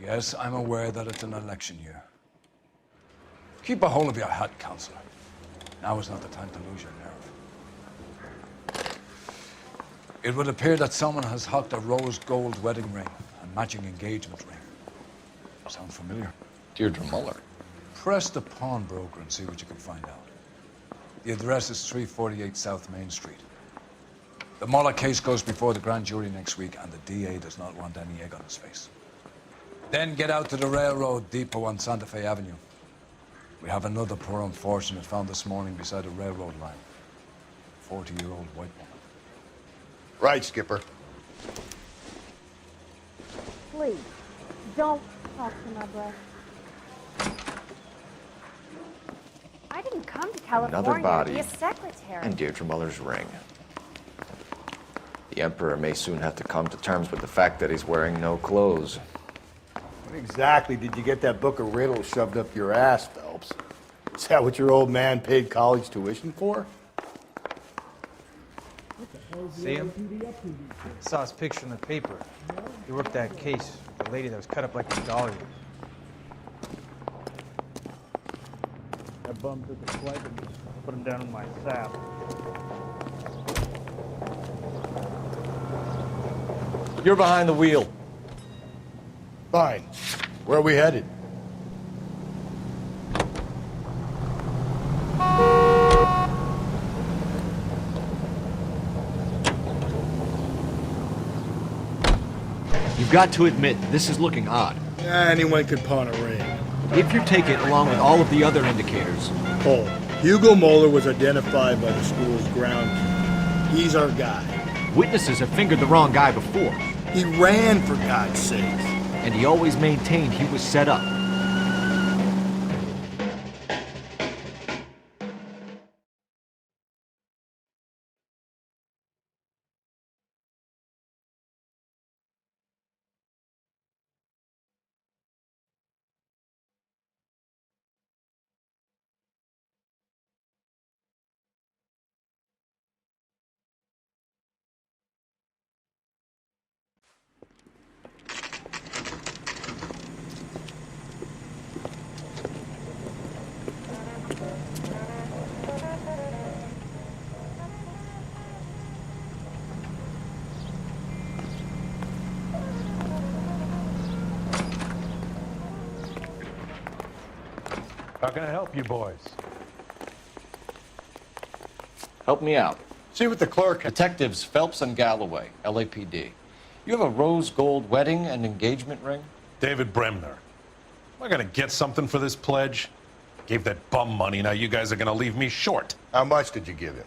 Yes, I'm aware that it's an election year. Keep a hold of your hat, Counselor. Now is not the time to lose your nerve. It would appear that someone has hocked a rose gold wedding ring and matching engagement ring. Sound familiar? Deirdre Muller. Press the pawnbroker and see what you can find out. The address is 348 South Main Street. The Muller case goes before the grand jury next week, and the DA does not want any egg on his face. Then get out to the railroad depot on Santa Fe Avenue. We have another poor unfortunate found this morning beside a railroad line. 40-year-old white woman. Right, Skipper. Please, don't talk to my brother. I didn't come to California to be a secretary. And Deirdre Muller's ring. The Emperor may soon have to come to terms with the fact that he's wearing no clothes. What exactly did you get that book of riddles shoved up your ass, Phelps? Is that what your old man paid college tuition for? See him? Saw his picture in the paper. He worked that case with the lady that was cut up like a dolly. That bum took a swipe and put him down in my sap. You're behind the wheel. Fine. Where are we headed? You've got to admit, this is looking odd. Anyone could pawn a ring. If you take it along with all of the other indicators. Oh, Hugo Moeller was identified by the school's groundskeeper. He's our guy. Witnesses have fingered the wrong guy before. He ran, for God's sake. And he always maintained he was set up. How can I help you boys? Help me out. See what the clerk... Detectives Phelps and Galloway, LAPD. You have a rose gold wedding and engagement ring? David Bremner. Am I gonna get something for this pledge? Gave that bum money, now you guys are gonna leave me short. How much did you give him?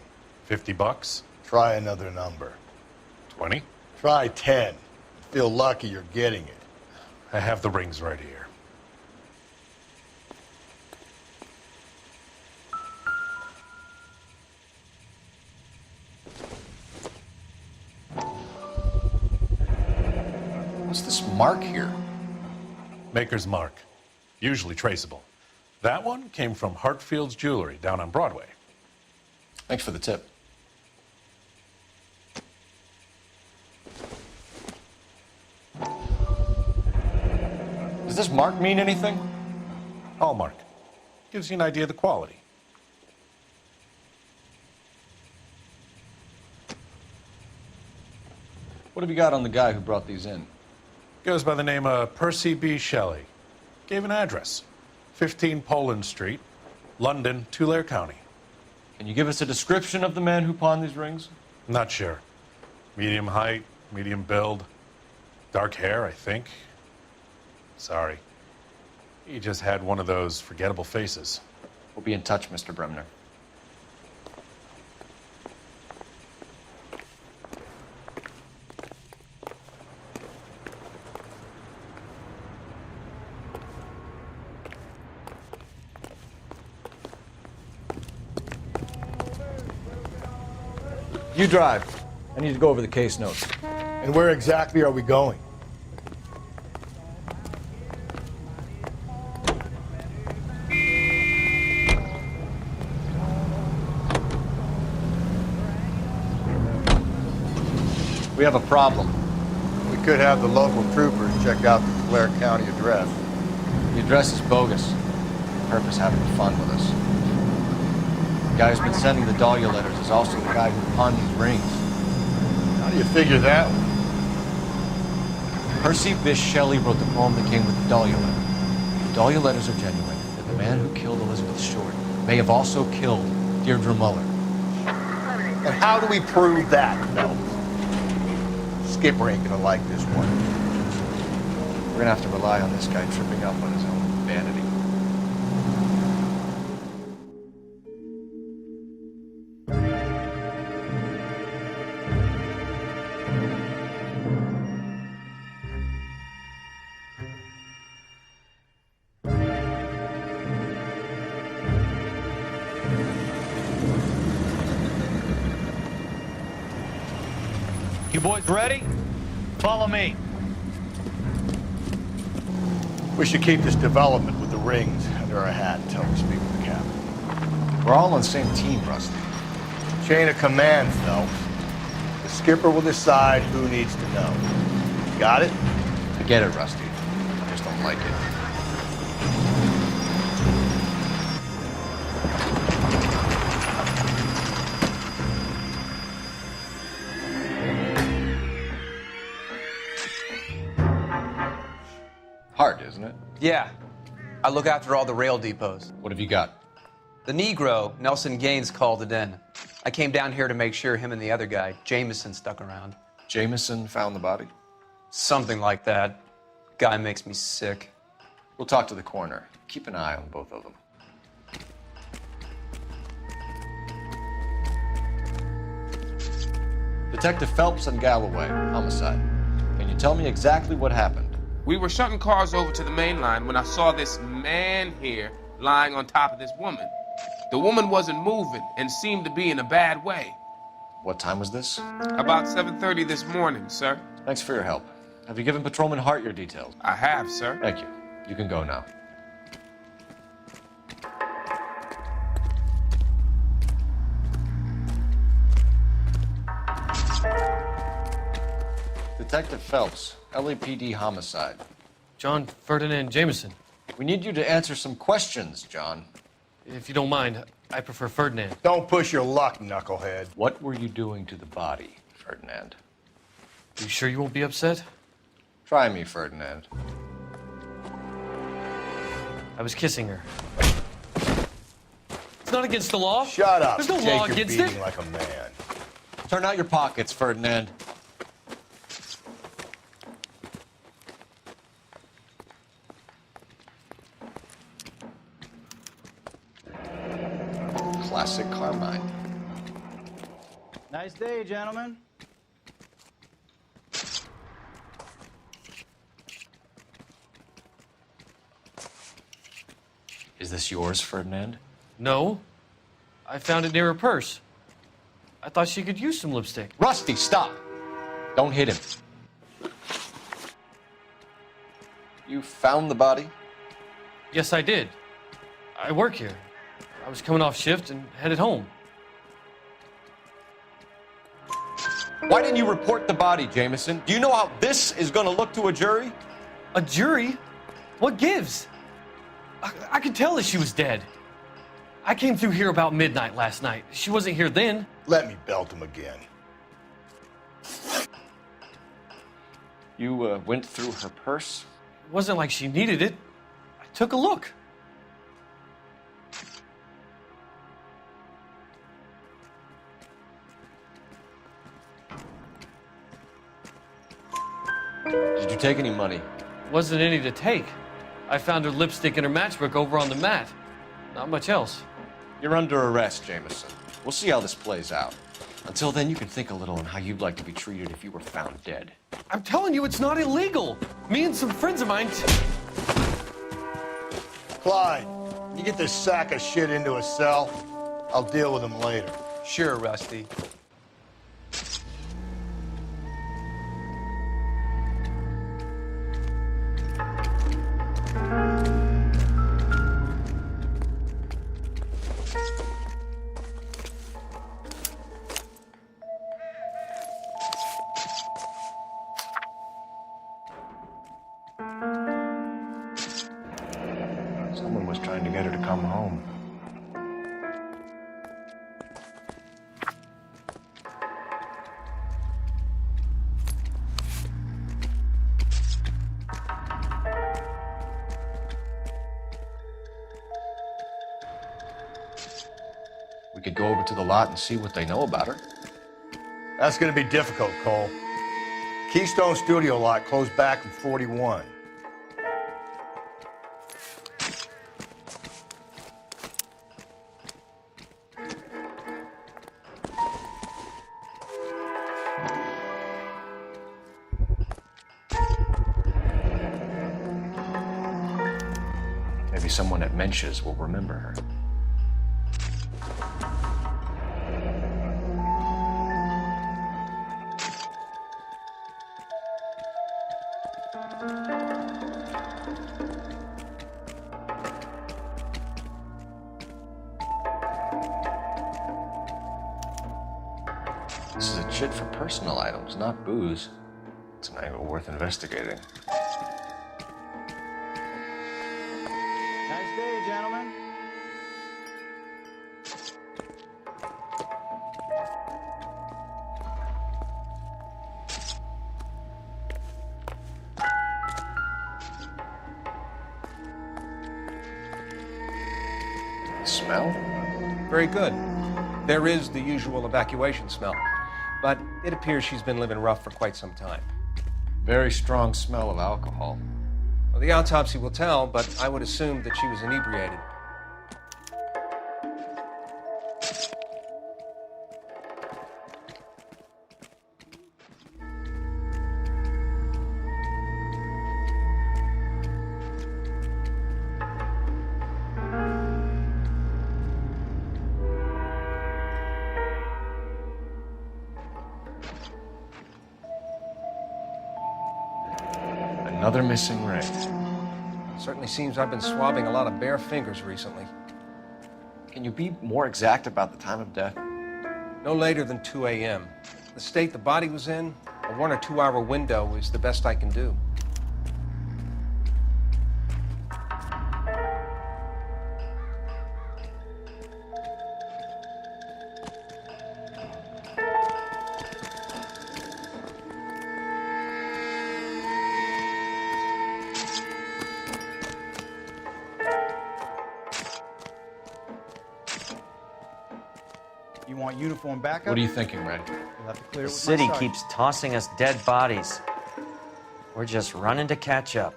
$50? Try another number. 20? Try 10. Feel lucky you're getting it. I have the rings right here. What's this mark here? Maker's mark. Usually traceable. That one came from Hartfield's Jewelry down on Broadway. Thanks for the tip. Does this mark mean anything? Hallmark. Gives you an idea of the quality. What have you got on the guy who brought these in? Goes by the name of Percy B. Shelley. Gave an address. 15 Poland Street, London, Tulare County. Can you give us a description of the man who pawned these rings? Not sure. Medium height, medium build. Dark hair, I think. Sorry. He just had one of those forgettable faces. We'll be in touch, Mr. Bremner. You drive. I need to go over the case notes. And where exactly are we going? We have a problem. We could have the local troopers check out the Blair County address. The address is bogus. Herb is having fun with us. The guy who's been sending the Dahlia letters is also the guy who pawned these rings. How do you figure that? Percy Bysshe Shelley wrote the poem that came with the Dahlia letter. The Dahlia letters are genuine, and the man who killed Elizabeth Short may have also killed Deirdre Muller. And how do we prove that, Phelps? Skipper ain't gonna like this one. We're gonna have to rely on this guy tripping up on his own vanity. You boys ready? Follow me. We should keep this development with the rings under our hat until we speak with the captain. We're all on the same team, Rusty. Chain of command, Phelps. The skipper will decide who needs to know. Got it? I get it, Rusty. I just don't like it. Hard, isn't it? Yeah. I look after all the rail depots. What have you got? The Negro, Nelson Gaines, called it in. I came down here to make sure him and the other guy, Jameson, stuck around. Jameson found the body? Something like that. Guy makes me sick. We'll talk to the coroner. Keep an eye on both of them. Detective Phelps and Galloway, homicide. Can you tell me exactly what happened? We were shutting cars over to the main line when I saw this man here lying on top of this woman. The woman wasn't moving and seemed to be in a bad way. What time was this? About 7:30 this morning, sir. Thanks for your help. Have you given Patrolman Hart your details? I have, sir. Thank you. You can go now. Detective Phelps, LAPD homicide. John Ferdinand Jameson. We need you to answer some questions, John. If you don't mind, I prefer Ferdinand. Don't push your luck, knucklehead. What were you doing to the body, Ferdinand? You sure you won't be upset? Try me, Ferdinand. I was kissing her. It's not against the law. Shut up. There's no Take law your against beating it. like a man. Turn out your pockets, Ferdinand. Classic Carmine. Nice day, gentlemen. Is this yours, Ferdinand? No. I found it near her purse. I thought she could use some lipstick. Rusty, stop! Don't hit him. You found the body? Yes, I did. I work here. I was coming off shift and headed home. Why didn't you report the body, Jameson? Do you know how this is going to look to a jury? A jury? What gives? I could tell that she was dead. I came through here about midnight last night. She wasn't here then. Let me belt him again. You went through her purse? It wasn't like she needed it. I took a look. Did you take any money? Wasn't any to take. I found her lipstick and her matchbook over on the mat. Not much else. You're under arrest, Jameson. We'll see how this plays out. Until then, you can think a little on how you'd like to be treated if you were found dead. I'm telling you, it's not illegal. Me and some friends of mine... Clyde, you get this sack of shit into a cell. I'll deal with him later. Sure, Rusty. get her to come home. We could go over to the lot and see what they know about her. That's gonna be difficult, Cole. Keystone Studio lot closed back in 41. Maybe someone at Mensch's will remember her. This is a chit for personal items, not booze. It's an angle worth investigating. Nice day, gentlemen. Smell? Very good. There is the usual evacuation smell, but it appears she's been living rough for quite some time. Very strong smell of alcohol. Well, the autopsy will tell, but I would assume that she was inebriated. Another missing ring. Certainly seems I've been swabbing a lot of bare fingers recently. Can you be more exact about the time of death? No later than 2 a.m. The state the body was in, a 1 or 2 hour window is the best I can do. You want uniform backup? What are you thinking, Red? You'll have to clear The it with city my sergeant. keeps tossing us dead bodies. We're just running to catch up.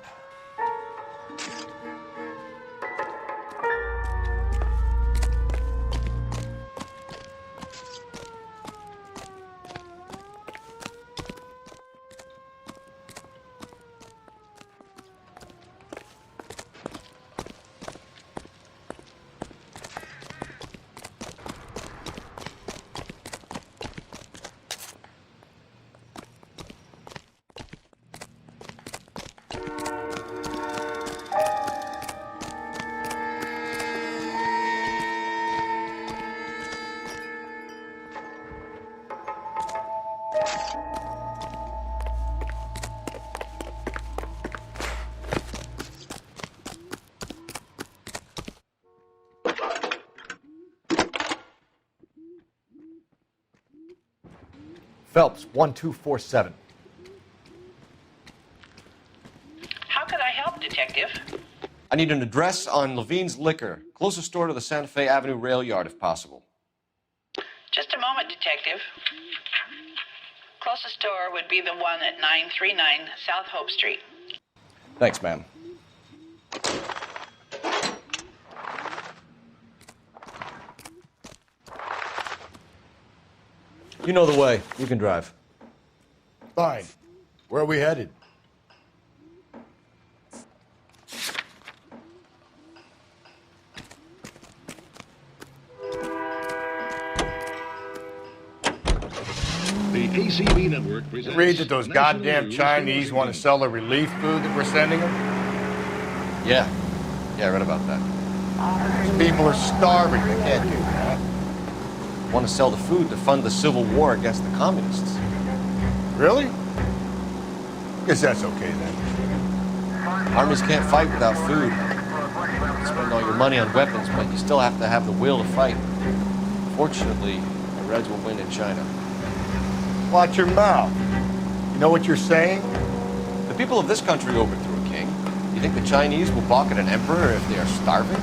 Phelps, 1247. How could I help, Detective? I need an address on Levine's Liquor. Closest store to the Santa Fe Avenue rail yard, if possible. Just a moment, Detective. Closest store would be the one at 939 South Hope Street. Thanks, ma'am. You know the way. You can drive. Fine. Where are we headed? The ACB network presents... You read that those goddamn Chinese want to sell the relief food that we're sending them? Yeah. Yeah, I read about that. These people are starving. They can't do that. Want to sell the food to fund the civil war against the communists. Really? Guess that's okay then. Armies can't fight without food. Spend spend all your money on weapons, but you still have to have the will to fight. Fortunately, the Reds will win in China. Watch your mouth. You know what you're saying? The people of this country overthrew a king. You think the Chinese will balk at an emperor if they are starving?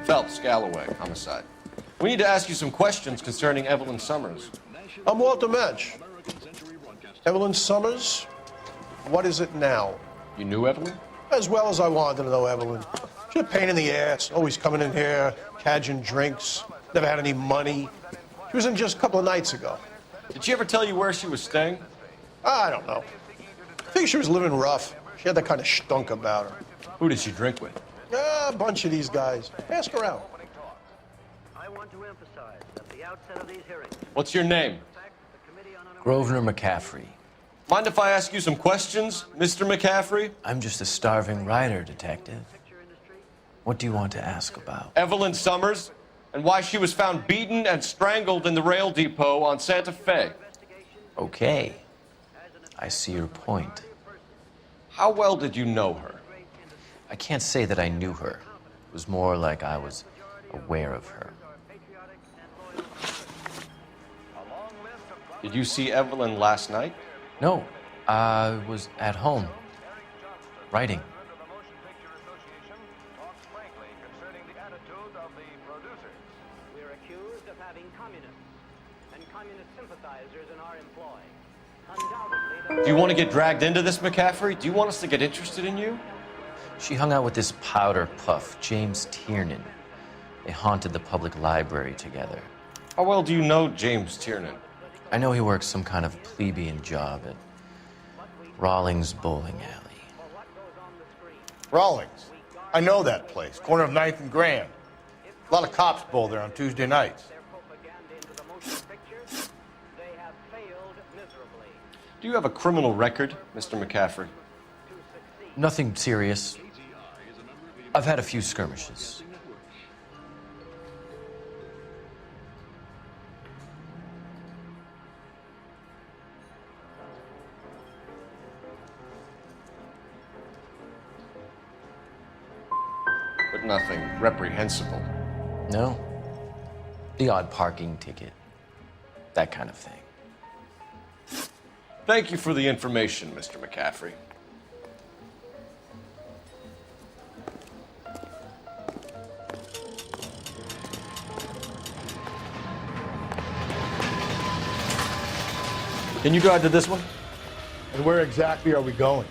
Phelps, Galloway, homicide. We need to ask you some questions concerning Evelyn Summers. I'm Walter Mensch. Evelyn Summers? What is it now? You knew Evelyn? As well as I wanted to know Evelyn. She's a pain in the ass, always coming in here, cadging drinks, never had any money. She was in just a couple of nights ago. Did she ever tell you where she was staying? I don't know. I think she was living rough. She had that kind of stunk about her. Who did she drink with? A bunch of these guys. Ask her out. I want to emphasize at the outset of these hearings. What's your name? Grosvenor McCaffrey. Mind if I ask you some questions, Mr. McCaffrey? I'm just a starving writer, detective. What do you want to ask about? Evelyn Summers, and why she was found beaten and strangled in the rail depot on Santa Fe. Okay. I see your point. How well did you know her? I can't say that I knew her. It was more like I was aware of her. Did you see Evelyn last night? No, I was at home, writing. We're accused of having communists and communist sympathizers in our employ. Undoubtedly, Do you want to get dragged into this, McCaffrey? Do you want us to get interested in you? She hung out with this powder puff, James Tiernan. They haunted the public library together. How well do you know James Tiernan? I know he works some kind of plebeian job at Rawlings Bowling Alley. Rawlings. I know that place. Corner of 9th and Grand. A lot of cops bowl there on Tuesday nights. Do you have a criminal record, Mr. McCaffrey? Nothing serious. I've had a few skirmishes. But nothing reprehensible. No. The odd parking ticket. That kind of thing. Thank you for the information, Mr. McCaffrey. Can you drive to this one? And where exactly are we going?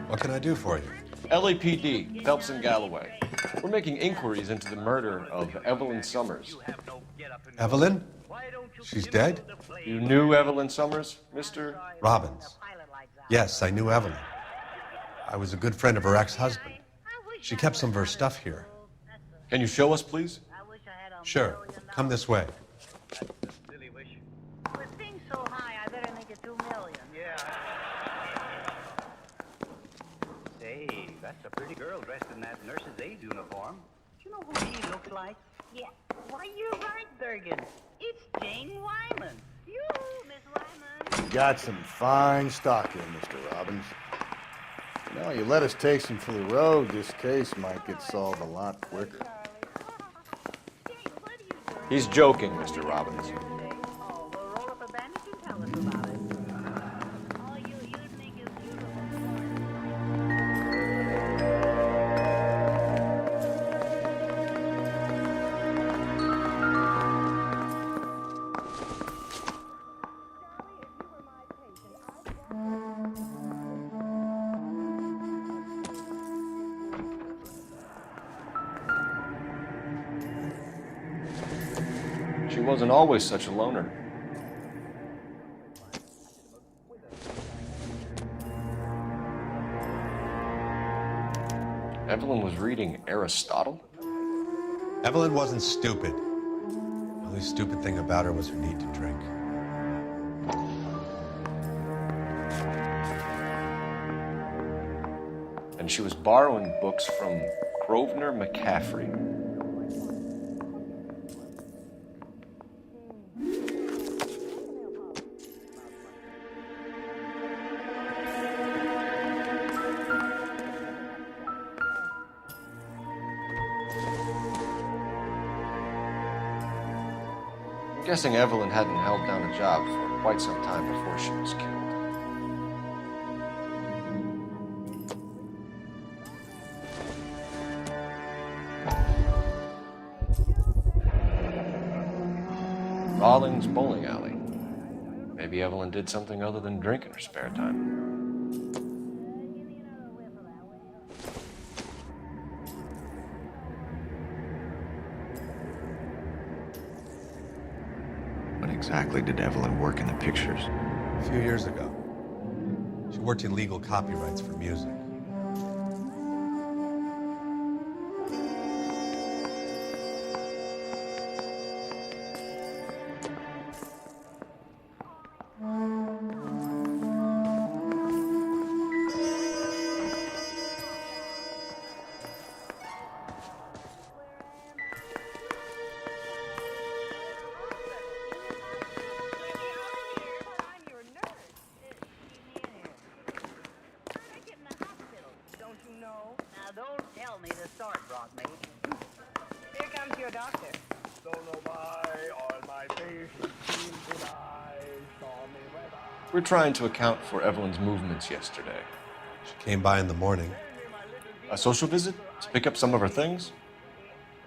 What can I do for you? LAPD, Phelps and Galloway. We're making inquiries into the murder of Evelyn Summers. Evelyn? She's dead? You knew Evelyn Summers, Mr. Robbins. Yes, I knew Evelyn. I was a good friend of her ex-husband. She kept some of her stuff here. Can you show us, please? Sure. Come this way. With things so high, I better make it 2 million. Yeah. Hey, that's a pretty girl dressed in that nurse's aide uniform. Do you know who she looks like? Yeah. Why, you're right, Bergen. It's Jane Wyman. You, Miss Wyman. You got some fine stock here, Mr. Robbins. Now, you let us take some for the road, this case might get solved a lot quicker. He's joking, Mr. Robbins. Oh, well, roll up a bandage and tell us about it. Oh, you She wasn't always such a loner. Evelyn was reading Aristotle? Evelyn wasn't stupid. The only stupid thing about her was her need to drink. And she was borrowing books from Grosvenor McCaffrey. I'm guessing Evelyn hadn't held down a job for quite some time before she was killed. Rawlings Bowling Alley. Maybe Evelyn did something other than drink in her spare time. When exactly did Evelyn work in the pictures? A few years ago. She worked in legal copyrights for music. We're trying to account for Evelyn's movements yesterday. She came by in the morning. A social visit to pick up some of her things?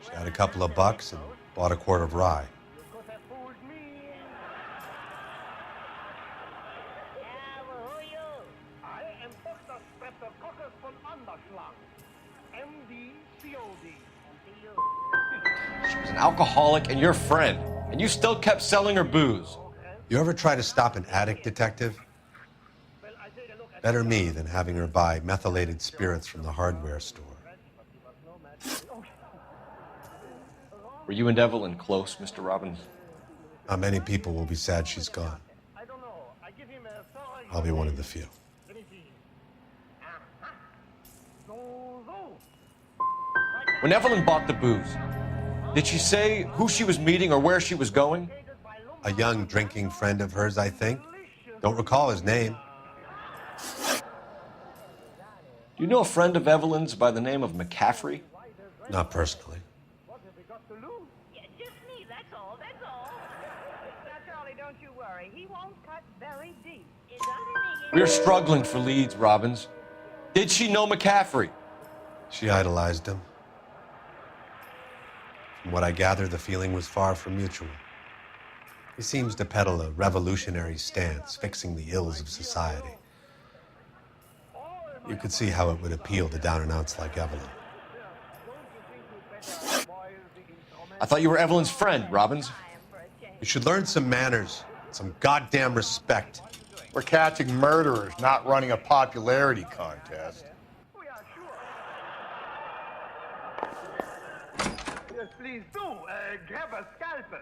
She had a couple of bucks and bought a quart of rye. She was an alcoholic and your friend, and you still kept selling her booze. You ever try to stop an addict, detective? Better me than having her buy methylated spirits from the hardware store. Were you and Evelyn close, Mr. Robbins? Not many people will be sad she's gone. I'll be one of the few. When Evelyn bought the booze, did she say who she was meeting or where she was going? A young drinking friend of hers, I think. Don't recall his name. Do you know a friend of Evelyn's by the name of McCaffrey? Not personally. Yeah, just me, that's all. Now, Charlie, don't you worry. He won't cut very deep. We're struggling for leads, Robbins. Did she know McCaffrey? She idolized him. From what I gather, the feeling was far from mutual. He seems to peddle a revolutionary stance, fixing the ills of society. You could see how it would appeal to down-and-outs like Evelyn. I thought you were Evelyn's friend, Robbins. You should learn some manners, some goddamn respect. We're catching murderers, not running a popularity contest. Yes, please do. Grab a scalpel.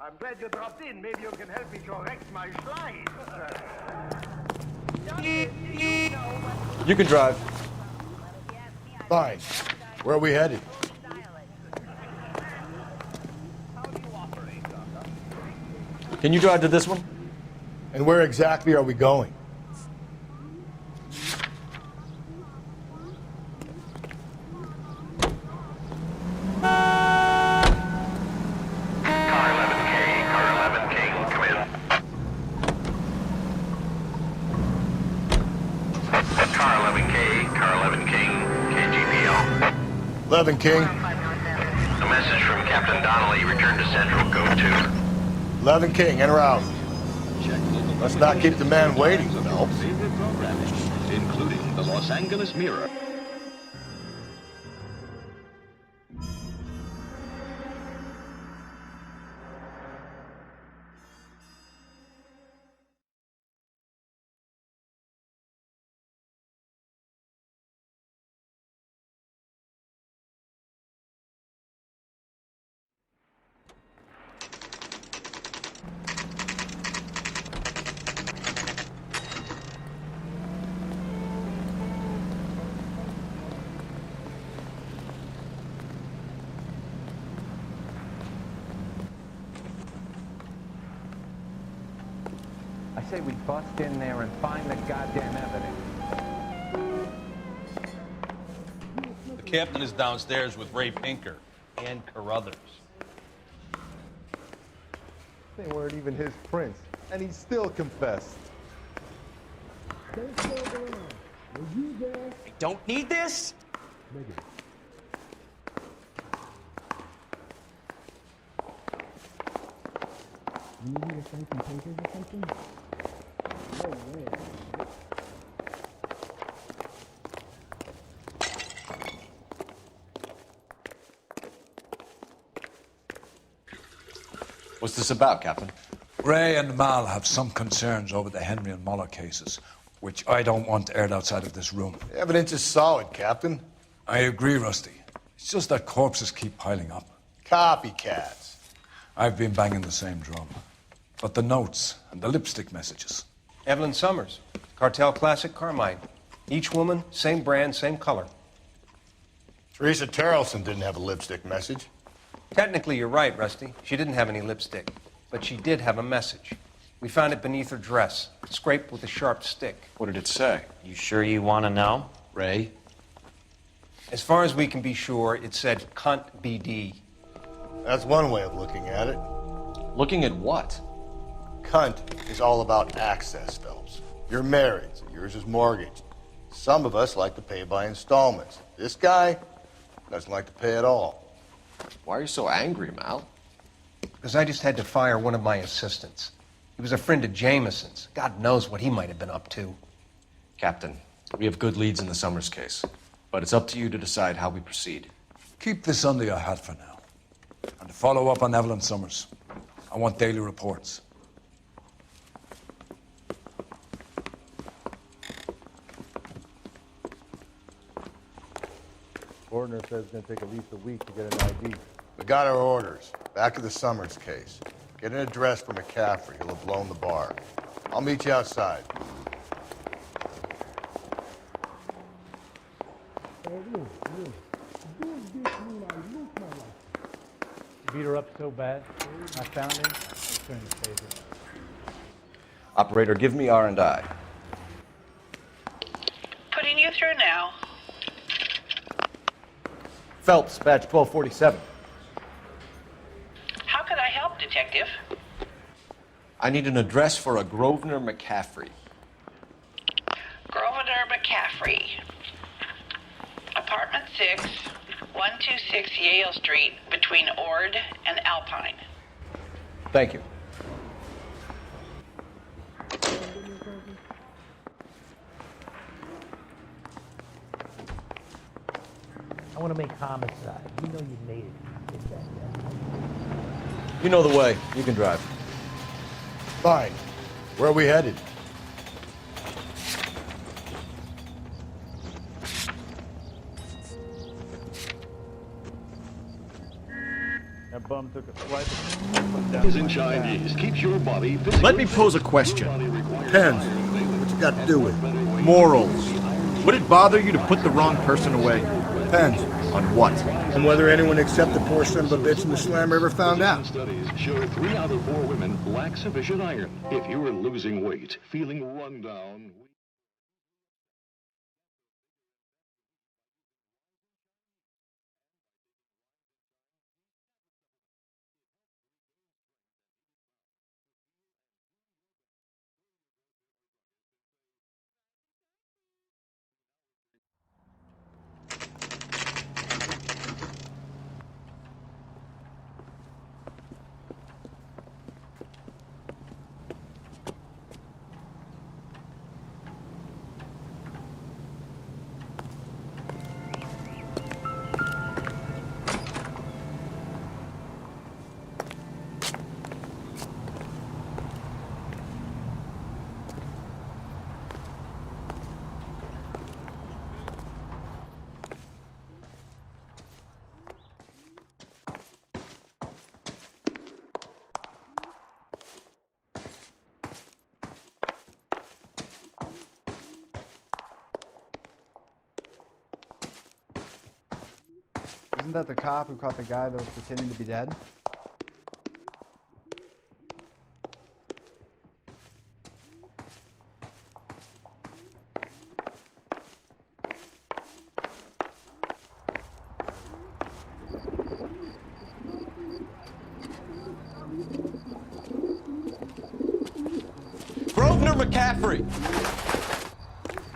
I'm glad you dropped in. Maybe you can help me correct my slide. You can drive. Fine. Where are we headed? Can you drive to this one? And where exactly are we going? King. A message from Captain Donnelly. Return to Central. Go to 11 King, en route. Let's not keep the man waiting, Phelps. including the Los Angeles Mirror. I say we bust in there and find the goddamn evidence. The captain is downstairs with Ray Pinker and Carruthers. They weren't even his prints, and he still confessed. I don't need this? You need me to sign some papers or something? No way. What's this about, Captain? Ray and Mal have some concerns over the Henry and Muller cases, which I don't want aired outside of this room. The evidence is solid, Captain. I agree, Rusty. It's just that corpses keep piling up. Copycats. I've been banging the same drum. But the notes and the lipstick messages. Evelyn Summers, Cartel Classic Carmine. Each woman, same brand, same color. Teresa Terrelson didn't have a lipstick message. Technically, you're right, Rusty. She didn't have any lipstick, but she did have a message. We found it beneath her dress, scraped with a sharp stick. What did it say? You sure you want to know? Ray? As far as we can be sure, it said cunt BD. That's one way of looking at it. Looking at what? Cunt is all about access, Phelps. You're married, so yours is mortgaged. Some of us like to pay by installments. This guy doesn't like to pay at all. Why are you so angry, Mal? Because I just had to fire one of my assistants. He was a friend of Jameson's. God knows what he might have been up to. Captain, we have good leads in the Summers case, but it's up to you to decide how we proceed. Keep this under your hat for now. And to follow up on Evelyn Summers, I want daily reports. Ordner says it's going to take at least a week to get an ID. We got our orders. Back to the Summers case. Get an address for McCaffrey. He'll have blown the bar. I'll meet you outside. Beat her up so bad, I found him. I turned his favor. Operator, give me R&I. Putting you through now. Phelps, badge 1247. How could I help, Detective? I need an address for a Grosvenor McCaffrey. Grosvenor McCaffrey. Apartment 6, 126 Yale Street, between Ord and Alpine. Thank you. I want to make homicide. You know you made it. You know the way. You can drive. Fine. Where are we headed? That bum took a swipe. Is in Chinese. Keeps your body physically. Let me pose a question. Depends. What you got to do with it? Morals. Would it bother you to put the wrong person away? Depends. On what? And whether anyone except the poor son of a bitch in the slammer ever found out. Studies show 3 out of 4 women lack sufficient iron. If you are losing weight, feeling run down. Isn't that the cop who caught the guy that was pretending to be dead? McCaffrey!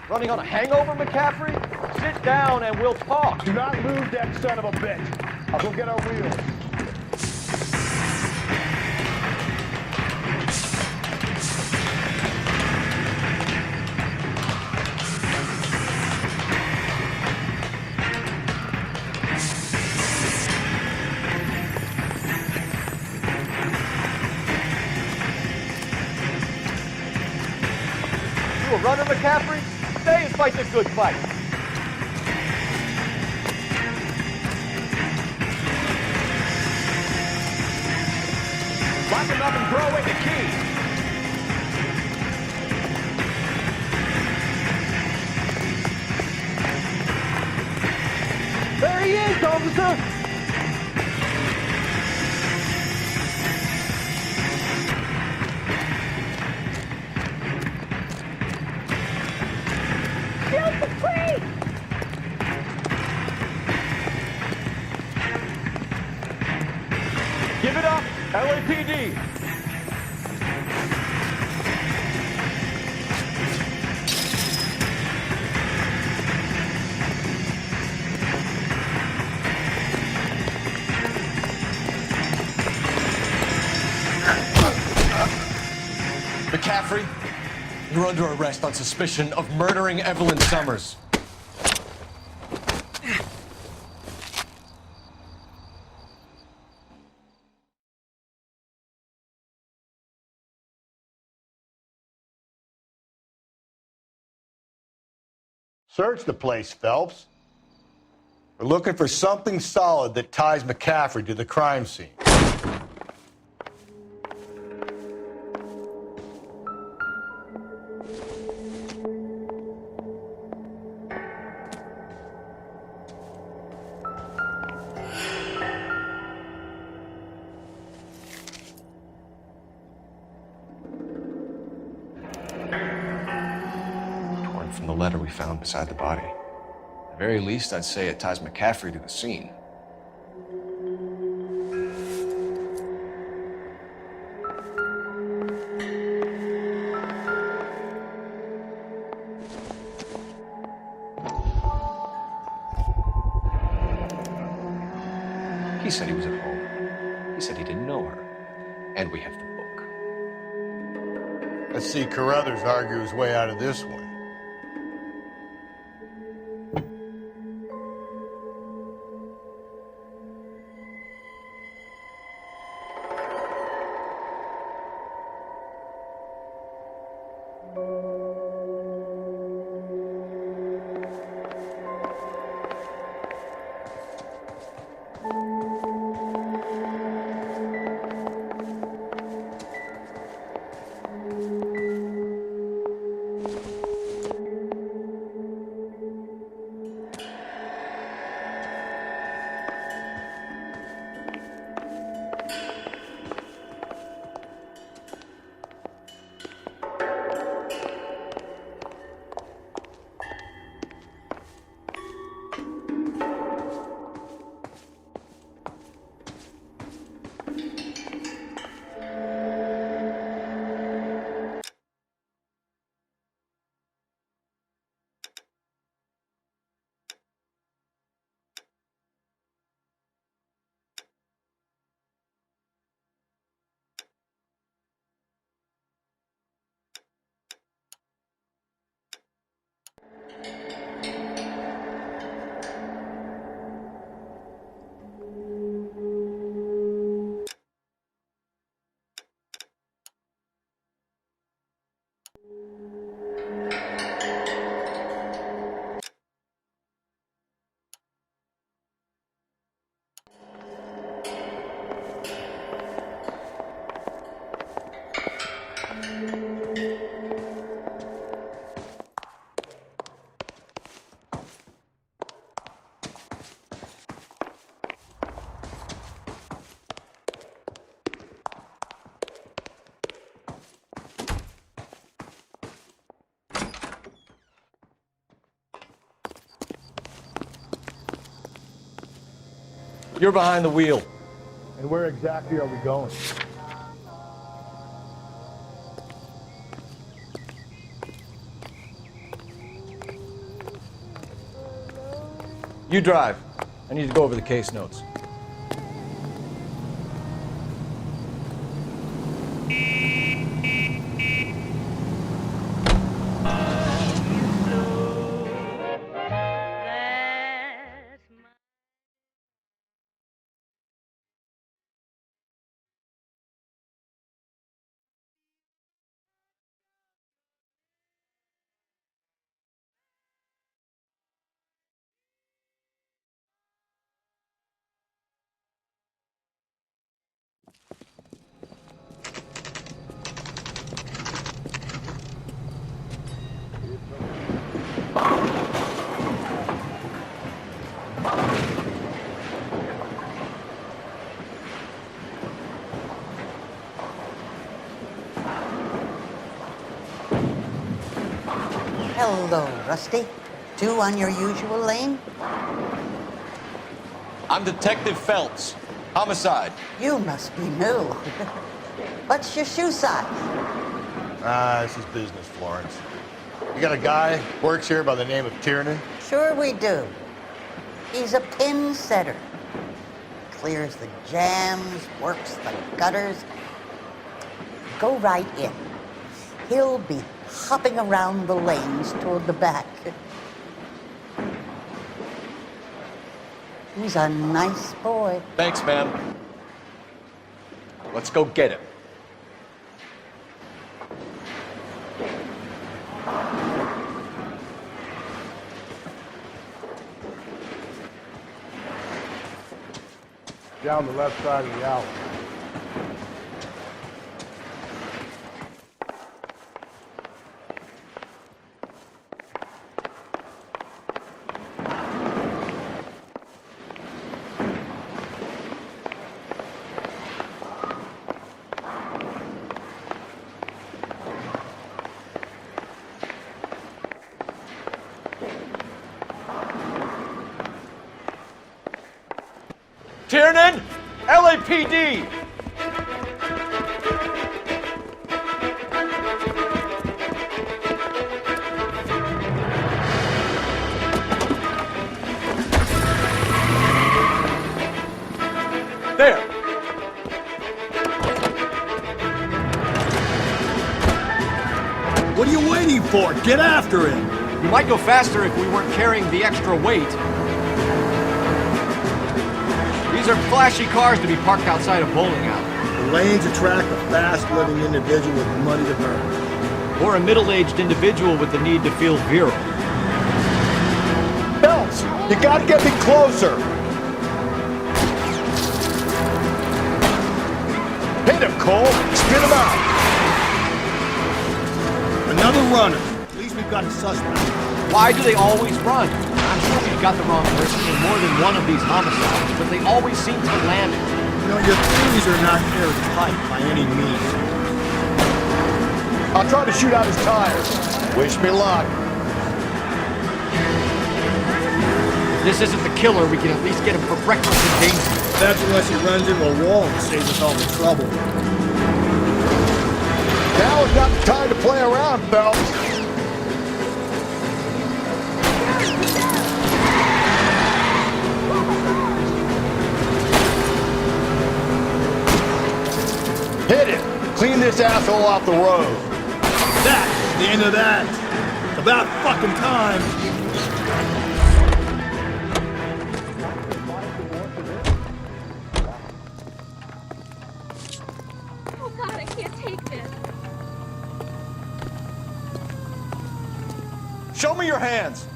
Running on a hangover, McCaffrey? Sit down and we'll talk. Do not move that son of a bitch. I'll go get our wheels. You a runner, McCaffrey? Stay and fight the good fight. Lock him up and throw away the key. There he is, officer! Shoot the creep! Give it up, LAPD! McCaffrey, you're under arrest on suspicion of murdering Evelyn Summers. Search the place, Phelps. We're looking for something solid that ties McCaffrey to the crime scene. Torn from the letter we found beside the body. At the very least, I'd say it ties McCaffrey to the scene. He said he was at home. He said he didn't know her. And we have the book. Let's see Carruthers argue his way out of this one. You're behind the wheel. And where exactly are we going? You drive. I need to go over the case notes. Hello, Rusty. Two on your usual lane? I'm Detective Phelps. Homicide. You must be new. What's your shoe size? This is business, Florence. You got a guy works here by the name of Tiernan? Sure we do. He's a pin setter. Clears the jams, works the gutters. Go right in. He'll be hopping around the lanes toward the back. He's a nice boy. Thanks, ma'am. Let's go get him. Down the left side of the alley. Tiernan! LAPD! There! What are you waiting for? Get after him! We might go faster if we weren't carrying the extra weight. These are flashy cars to be parked outside a bowling alley. The lanes attract a fast-living individual with money to burn. Or a middle-aged individual with the need to feel virile. Phelps, you gotta get me closer! Hit him, Cole! Spin him out! Another runner. At least we've got a suspect. Why do they always run? I'm sure we've got the wrong person in more than one of these homicides, but they always seem to land it. You know, your theories are not airtight by any means. I'll try to shoot out his tires. Wish me luck. If this isn't the killer, we can at least get him for reckless endangerment. That's unless he runs into a wall and saves us all the trouble. Now is not the time to play around, Phelps. Hit it! Clean this asshole off the road. That's the end of that. It's about fucking time. Oh God, I can't take this. Show me your hands!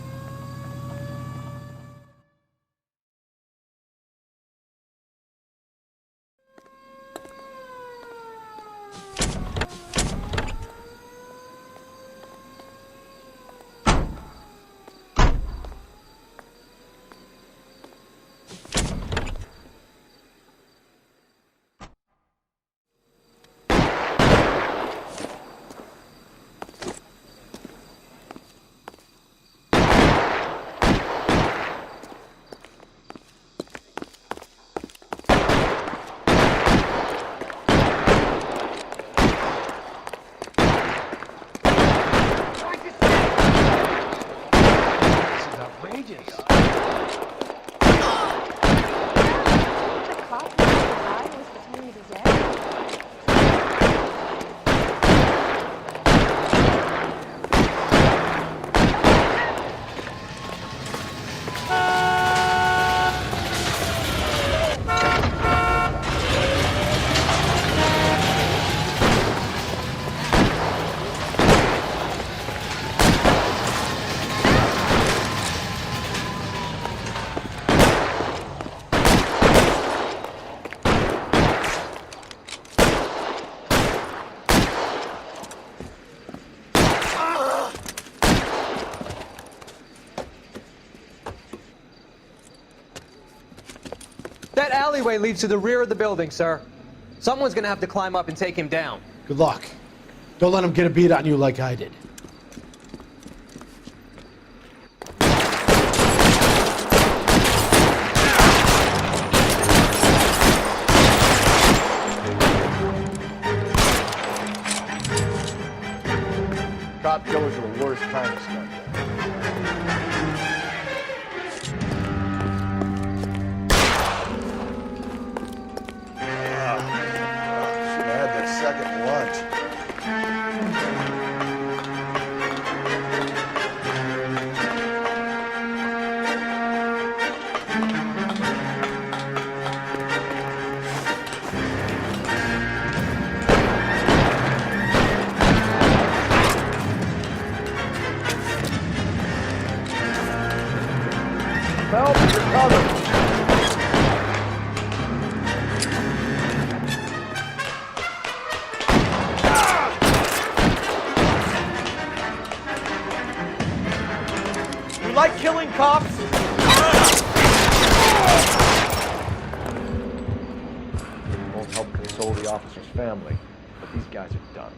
stairway leads to the rear of the building, sir. Someone's gonna have to climb up and take him down. Good luck. Don't let him get a beat on you like I did. Cop killers are the worst kind of scumbag. Should have had that second lunch. Phelps, you're covered. You like killing cops? Won't help console the officer's family, but these guys are done.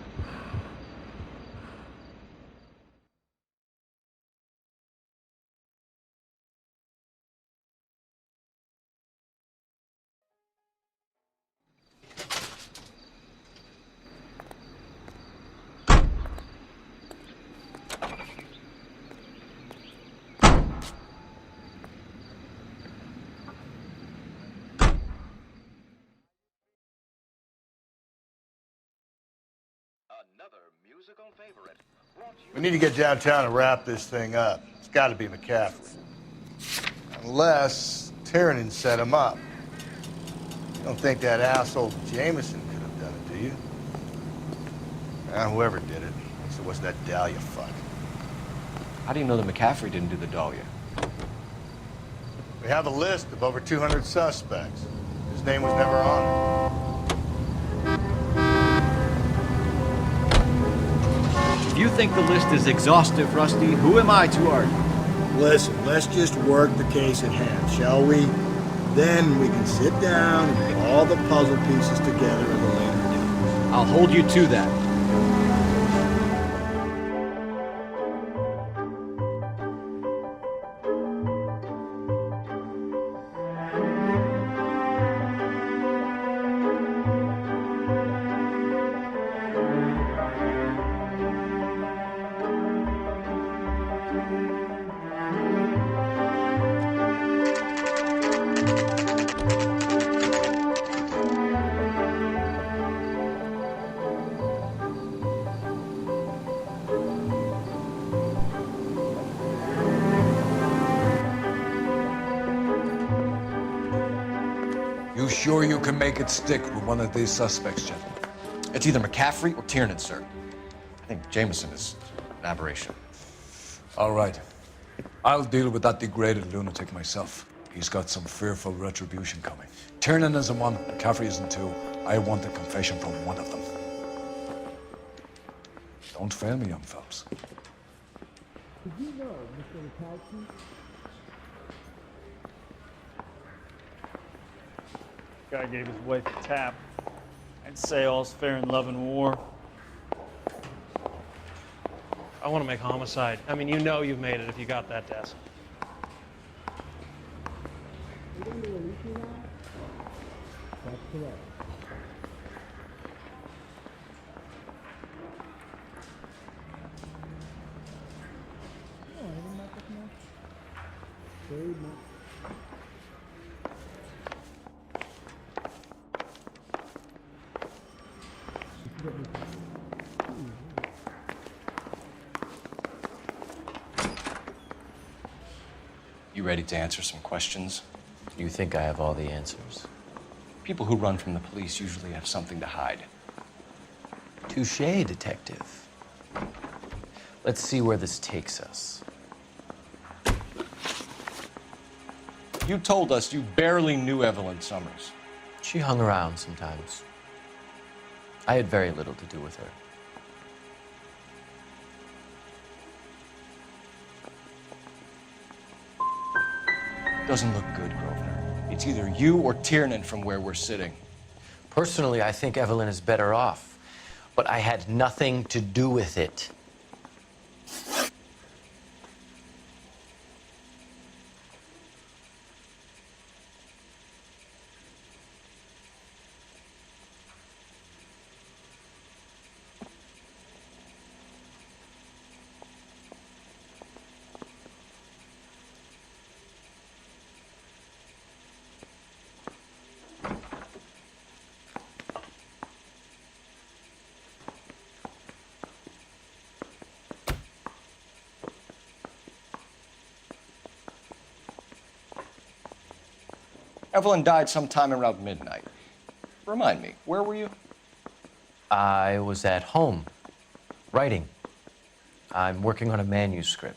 We need to get downtown and wrap this thing up. It's got to be McCaffrey. Unless Tiernan set him up. You don't think that asshole Jameson could have done it, do you? Whoever did it. So what's that Dahlia fuck? How do you know that McCaffrey didn't do the Dahlia? We have a list of over 200 suspects. His name was never on it. If you think the list is exhaustive, Rusty, who am I to argue? Listen, let's just work the case at hand, shall we? Then we can sit down and put all the puzzle pieces together at a later date. I'll hold you to that. You sure you can make it stick with one of these suspects, gentlemen? It's either McCaffrey or Tiernan, sir. I think Jameson is an aberration. All right. I'll deal with that degraded lunatic myself. He's got some fearful retribution coming. Tiernan isn't one, McCaffrey isn't two. I want a confession from one of them. Don't fail me, young Phelps. Did you know, Mr. Ritowski? Guy gave his wife a tap. I'd say all's fair in love and war. I want to make homicide. I mean, you know you've made it if you got that desk. You going to release me now? That's correct. No, I didn't like this much. Very much. You ready to answer some questions? You think I have all the answers? People who run from the police usually have something to hide. Touché, detective. Let's see where this takes us. You told us you barely knew Evelyn Summers. She hung around sometimes. I had very little to do with her. Doesn't look good, Grosvenor. It's either you or Tiernan from where we're sitting. Personally, I think Evelyn is better off, but I had nothing to do with it. Evelyn died sometime around midnight. Remind me, where were you? I was at home, writing. I'm working on a manuscript.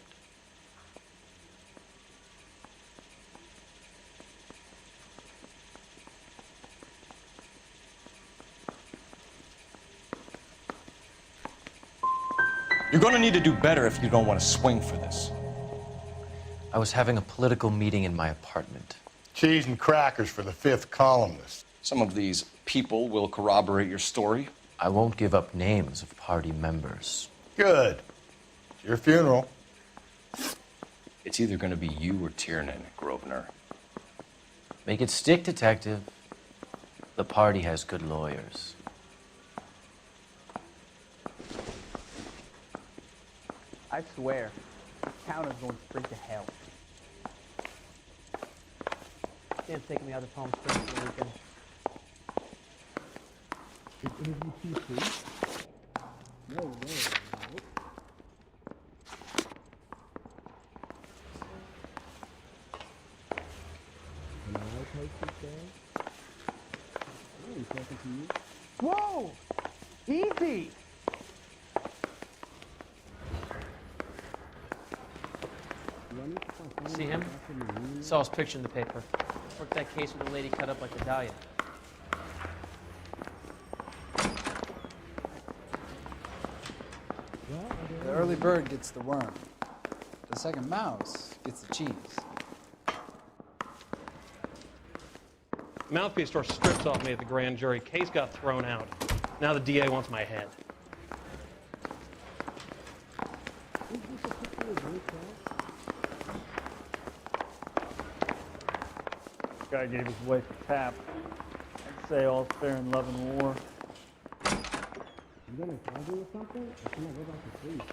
You're gonna need to do better if you don't want to swing for this. I was having a political meeting in my apartment. Cheese and crackers for the 5th columnist. Some of these people will corroborate your story. I won't give up names of party members. Good. It's your funeral. It's either going to be you or Tiernan, Grosvenor. Make it stick, detective. The party has good lawyers. I swear, this town is going straight to hell. Dan's taking me out of Palm Springs for the weekend. Is interview too free? No way. Am I posted there? Oh, he's talking to you. Whoa! Easy! See him? Saw his picture in the paper. Worked that case with a lady cut up like a dahlia. The early bird gets the worm. The second mouse gets the cheese. Mouthpiece tore strips off me at the grand jury. Case got thrown out. Now the DA wants my head. Guy gave his wife a tap. I'd say all's fair in love and war. You gonna charge me or something? Or can I go back to sleep?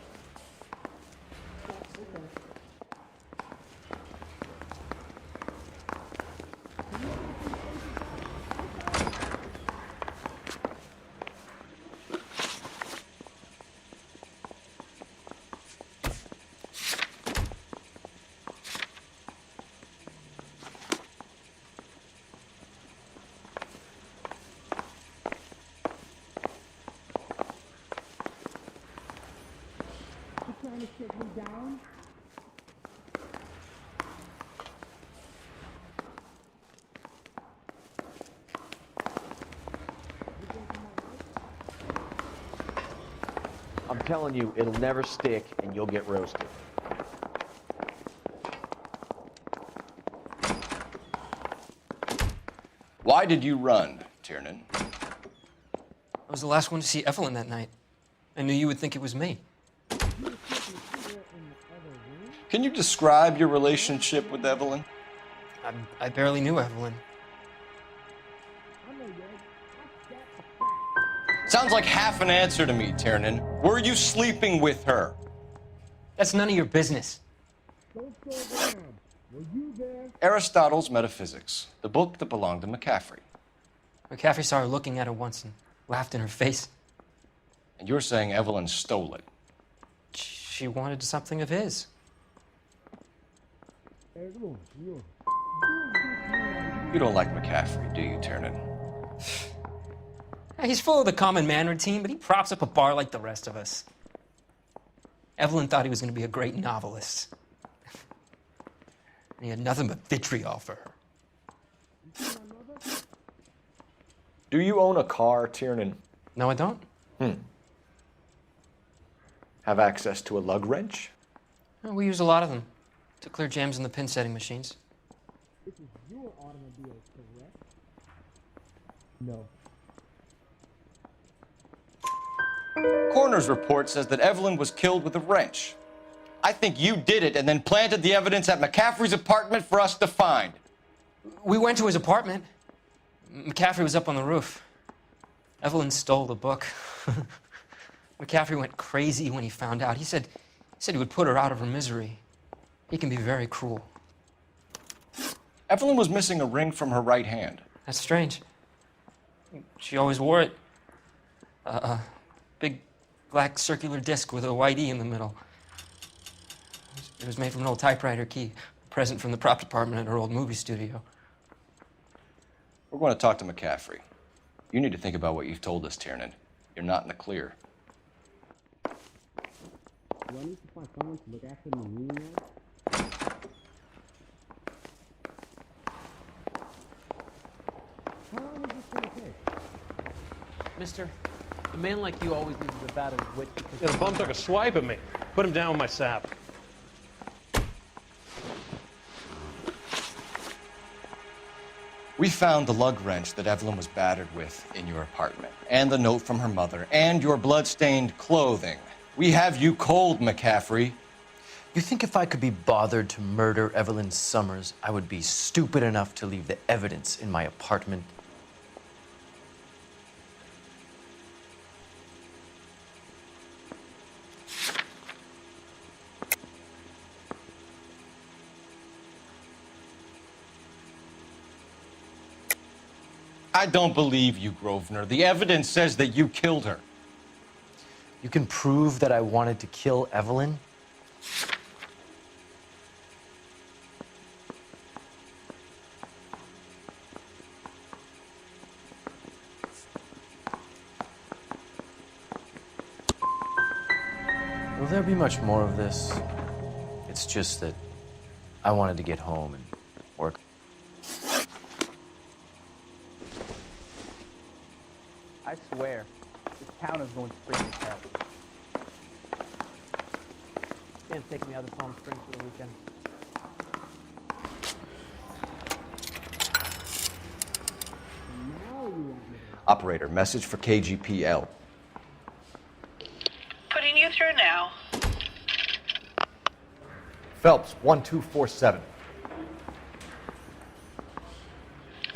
Okay. Trying to shut me down? I'm telling you, it'll never stick and you'll get roasted. Why did you run, Tiernan? I was the last one to see Evelyn that night. I knew you would think it was me. Can you describe your relationship with Evelyn? I barely knew Evelyn. Sounds like half an answer to me, Tiernan. Were you sleeping with her? That's none of your business. Aristotle's Metaphysics, the book that belonged to McCaffrey. McCaffrey saw her looking at her once and laughed in her face. And you're saying Evelyn stole it? She wanted something of his. You don't like McCaffrey, do you, Tiernan? He's full of the common man routine, but he props up a bar like the rest of us. Evelyn thought he was going to be a great novelist. And he had nothing but vitriol for her. Do you own a car, Tiernan? No, I don't. Have access to a lug wrench? We use a lot of them to clear jams in the pin setting machines. were automobiles, correct? No. Coroner's report says that Evelyn was killed with a wrench. I think you did it and then planted the evidence at McCaffrey's apartment for us to find. We went to his apartment. McCaffrey was up on the roof. Evelyn stole the book. McCaffrey went crazy when he found out. He said he would put her out of her misery. He can be very cruel. Evelyn was missing a ring from her right hand. That's strange. She always wore it. A big black circular disc with a white E in the middle. It was made from an old typewriter key, a present from the prop department at her old movie studio. We're going to talk to McCaffrey. You need to think about what you've told us, Tiernan. You're not in the clear. Do I need to find someone to look after me now? How long is this gonna take? Mister, a man like you always loses a battle of wit because... Yeah, the bum took a swipe at me. Put him down with my sap. We found the lug wrench that Evelyn was battered with in your apartment, and the note from her mother, and your blood-stained clothing. We have you cold, McCaffrey. You think if I could be bothered to murder Evelyn Summers, I would be stupid enough to leave the evidence in my apartment? I don't believe you, Grosvenor. The evidence says that you killed her. You can prove that I wanted to kill Evelyn? Will there be much more of this? It's just that I wanted to get home and work. I swear, this town is going to spring its head. Can't take me out of Palm Springs for the weekend. Operator, message for KGPL. Putting you through now. Phelps, 1247.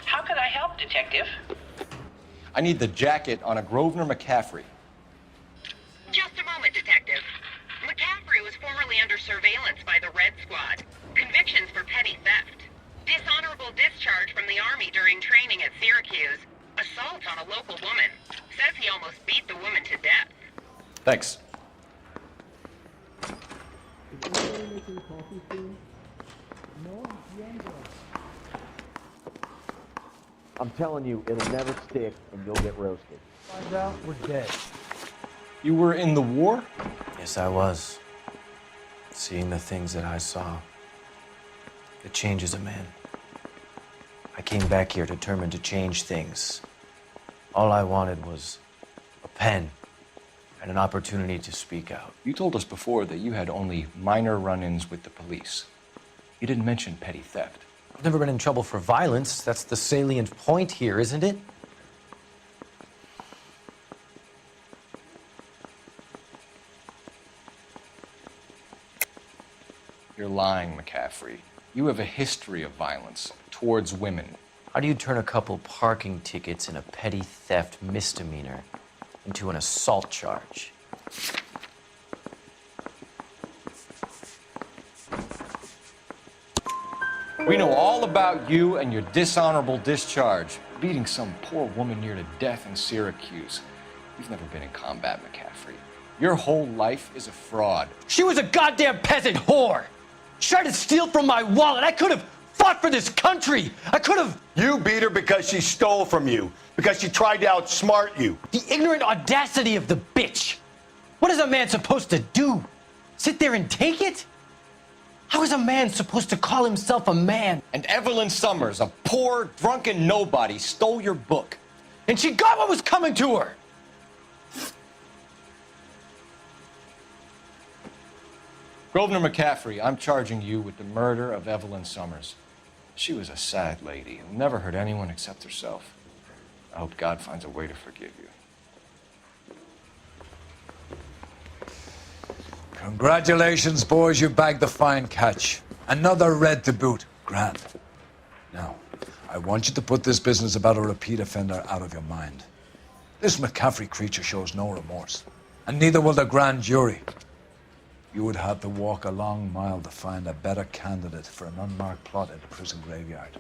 How could I help, Detective? I need the jacket on a Grosvenor McCaffrey. Just a moment, Detective. McCaffrey was formerly under surveillance by the Red Squad. Convictions for petty theft. Dishonorable discharge from the Army during training at Syracuse. Assault on a local woman. Says he almost beat the woman to death. Thanks. Is anybody making coffee soon? No? Yeah, I'm telling you, it'll never stick, and you'll get roasted. Find out, we're dead. You were in the war? Yes, I was. Seeing the things that I saw, it changes a man. I came back here determined to change things. All I wanted was a pen and an opportunity to speak out. You told us before that you had only minor run-ins with the police. You didn't mention petty theft. I've never been in trouble for violence. That's the salient point here, isn't it? You're lying, McCaffrey. You have a history of violence towards women. How do you turn a couple parking tickets and a petty theft misdemeanor into an assault charge? We know all about you and your dishonorable discharge, beating some poor woman near to death in Syracuse. You've never been in combat, McCaffrey. Your whole life is a fraud. She was a goddamn peasant whore! She tried to steal from my wallet. I could have fought for this country. I could have... You beat her because she stole from you, because she tried to outsmart you. The ignorant audacity of the bitch. What is a man supposed to do? Sit there and take it? How is a man supposed to call himself a man? And Evelyn Summers, a poor, drunken nobody, stole your book. And she got what was coming to her. Grosvenor McCaffrey, I'm charging you with the murder of Evelyn Summers. She was a sad lady who never hurt anyone except herself. I hope God finds a way to forgive you. Congratulations, boys, you bagged the fine catch. Another red to boot. Grand. Now, I want you to put this business about a repeat offender out of your mind. This McCaffrey creature shows no remorse, and neither will the grand jury. You would have to walk a long mile to find a better candidate for an unmarked plot in a prison graveyard.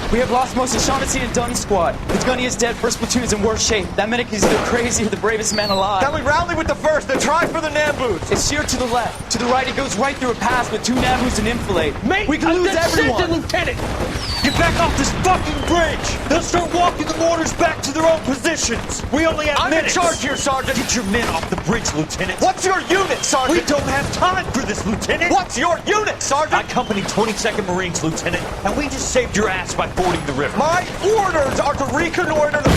We have lost most of Shaughnessy and Dunn's squad. The gunny is dead, first platoon is in worse shape. That medic is either crazy or the bravest man alive. Can we rally with the first and try for the Nambus? It's sheer to the left. To the right, it goes right through a pass with 2 Nambus and enfilade. Mate, we can lose everyone! Lieutenant! Get back off this fucking bridge! They'll start walking the mortars back to their own positions! We only have minutes! I'm in charge here, Sergeant! Get your men off the bridge, Lieutenant! What's your unit, Sergeant? We don't have time for this, Lieutenant! What's your unit, Sergeant? I company 22nd Marines, Lieutenant, and we just saved your ass by fording the river. My orders are to reconnoiter the...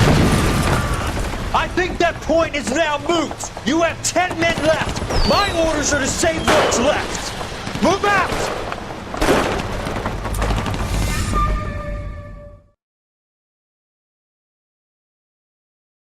I think that point is now moot! You have 10 men left! My orders are to save what's left! Move out!